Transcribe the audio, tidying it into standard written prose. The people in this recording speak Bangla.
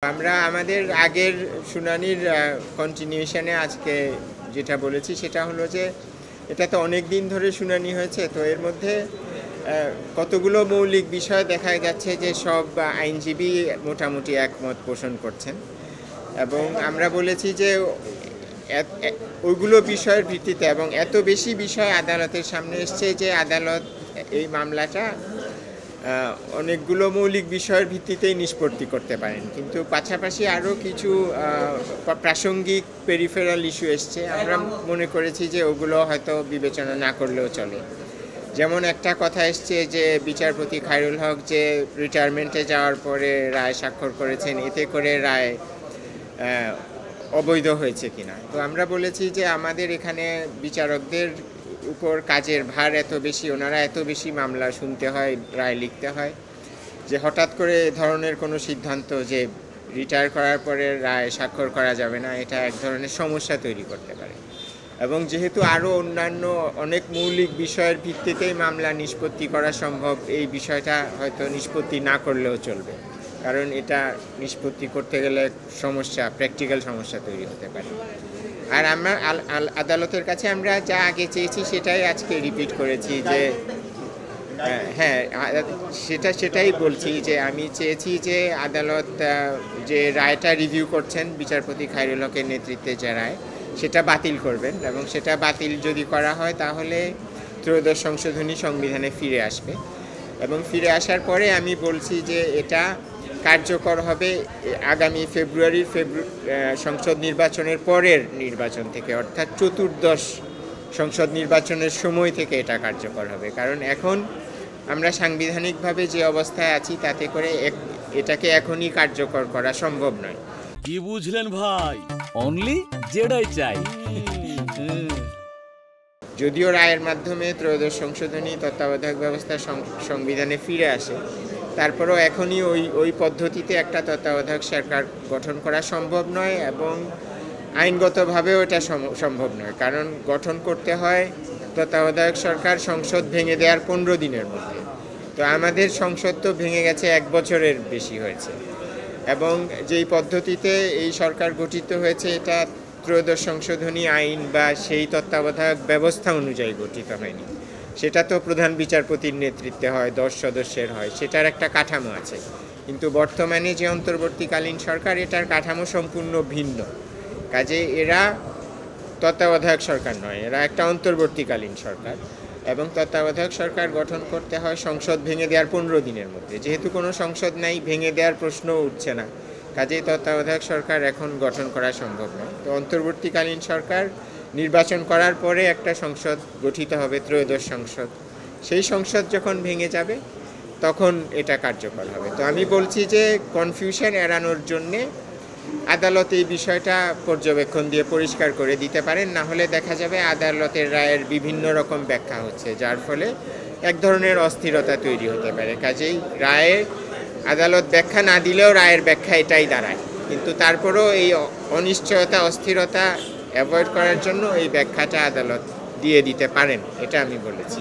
আমরা আমাদের আগের শুনানির কন্টিনিউশনে আজকে যেটা বলেছি সেটা হলো যে এটা তো অনেক দিন ধরে শুনানি হয়েছে, তো এর মধ্যে কতগুলো মৌলিক বিষয় দেখা যাচ্ছে যে সব আইনজীবী মোটামুটি একমত পোষণ করছেন, এবং আমরা বলেছি যে ওইগুলো বিষয়ের ভিত্তিতে এবং এত বেশি বিষয় আদালতের সামনে এসছে যে আদালত এই মামলাটা অনেকগুলো মৌলিক বিষয়ের ভিত্তিতেই নিষ্পত্তি করতে পারেন, কিন্তু পাশাপাশি আরও কিছু প্রাসঙ্গিক পেরিফেরাল ইস্যু এসছে। আমরা মনে করেছি যে ওগুলো হয়তো বিবেচনা না করলেও চলে। যেমন একটা কথা এসছে যে বিচারপতি খায়রুল হক যে রিটায়ারমেন্টে যাওয়ার পরে রায় স্বাক্ষর করেছেন, এতে করে রায় অবৈধ হয়েছে কিনা। তো আমরা বলেছি যে আমাদের এখানে বিচারকদের উপর কাজের ভার এত বেশি, ওনারা এত বেশি মামলা শুনতে হয়, রায় লিখতে হয়, যে হঠাৎ করে এ ধরনের কোনো সিদ্ধান্ত যে রিটায়ার করার পরে রায় স্বাক্ষর করা যাবে না, এটা এক ধরনের সমস্যা তৈরি করতে পারে। এবং যেহেতু আরও অন্যান্য অনেক মৌলিক বিষয়ের ভিত্তিতেই মামলা নিষ্পত্তি করা সম্ভব, এই বিষয়টা হয়তো নিষ্পত্তি না করলেও চলবে, কারণ এটা নিষ্পত্তি করতে গেলে সমস্যা, প্র্যাকটিক্যাল সমস্যা তৈরি হতে পারে। আর আমরা আদালতের কাছে আমরা যা আগে চেয়েছি সেটাই আজকে রিপিট করেছি যে হ্যাঁ, সেটাই বলছি যে আমি চেয়েছি যে আদালত যে রায়টা রিভিউ করছেন বিচারপতি খায়রুল হকের নেতৃত্বে যে রায়, সেটা বাতিল করবেন, এবং সেটা বাতিল যদি করা হয় তাহলে ত্রয়োদশ সংশোধনী সংবিধানে ফিরে আসবে, এবং ফিরে আসার পরে আমি বলছি যে এটা কার্যকর হবে আগামী ফেব্রুয়ারির সংসদ নির্বাচনের পরের নির্বাচন থেকে, অর্থাৎ চতুর্দশ সংসদ নির্বাচনের সময় থেকে এটা কার্যকর হবে। কারণ এখন আমরা সাংবিধানিকভাবে যে অবস্থায় আছি তাতে করে এটাকে এখনই কার্যকর করা সম্ভব নয়। কি বুঝলেন ভাই? অনলি যেটাই চাই। যদিও রায়ের মাধ্যমে ত্রয়োদশ সংশোধনী তত্ত্বাবধায়ক ব্যবস্থা সংবিধানে ফিরে আসে, তারপরেও এখনই ওই পদ্ধতিতে একটা তত্ত্বাবধায়ক সরকার গঠন করা সম্ভব নয়, এবং আইনগতভাবেও এটা সম্ভব নয়, কারণ গঠন করতে হয় তত্ত্বাবধায়ক সরকার সংসদ ভেঙে দেওয়ার 15 দিনের মধ্যে। তো আমাদের সংসদ তো ভেঙে গেছে 1 বছরের বেশি হয়েছে, এবং যেই পদ্ধতিতে এই সরকার গঠিত হয়েছে এটা ত্রয়োদশ সংশোধনী আইন বা সেই তত্ত্বাবধায়ক ব্যবস্থা অনুযায়ী গঠিত হয়নি। সেটা তো প্রধান বিচারপতির নেতৃত্বে হয়, 10 সদস্যের হয়, সেটার একটা কাঠামো আছে। কিন্তু বর্তমানে যে অন্তর্বর্তীকালীন সরকার, এটার কাঠামো সম্পূর্ণ ভিন্ন। কাজে এরা তত্ত্বাবধায়ক সরকার নয়, এরা একটা অন্তর্বর্তীকালীন সরকার, এবং তত্ত্বাবধায়ক সরকার গঠন করতে হয় সংসদ ভেঙে দেওয়ার 15 দিনের মধ্যে। যেহেতু কোনো সংসদ নাই, ভেঙে দেওয়ার প্রশ্নও উঠছে না, কাজেই তত্ত্বাবধায়ক সরকার এখন গঠন করা সম্ভব নয়। তো অন্তর্বর্তীকালীন সরকার নির্বাচন করার পরে একটা সংসদ গঠিত হবে, ত্রয়োদশ সংসদ। সেই সংসদ যখন ভেঙে যাবে তখন এটা কার্যকর হবে। তো আমি বলছি যে কনফিউশন এড়ানোর জন্যে আদালত এই বিষয়টা পর্যবেক্ষণ দিয়ে পরিষ্কার করে দিতে পারেন, না হলে দেখা যাবে আদালতের রায়ের বিভিন্ন রকম ব্যাখ্যা হচ্ছে, যার ফলে এক ধরনের অস্থিরতা তৈরি হতে পারে। কাজেই আদালত ব্যাখ্যা না দিলেও রায়ের ব্যাখ্যা এটাই দাঁড়ায়, কিন্তু তারপরেও এই অনিশ্চয়তা, অস্থিরতা অ্যাভয়েড করার জন্য এই ব্যাখ্যাটা আদালত দিয়ে দিতে পারেন, এটা আমি বলেছি।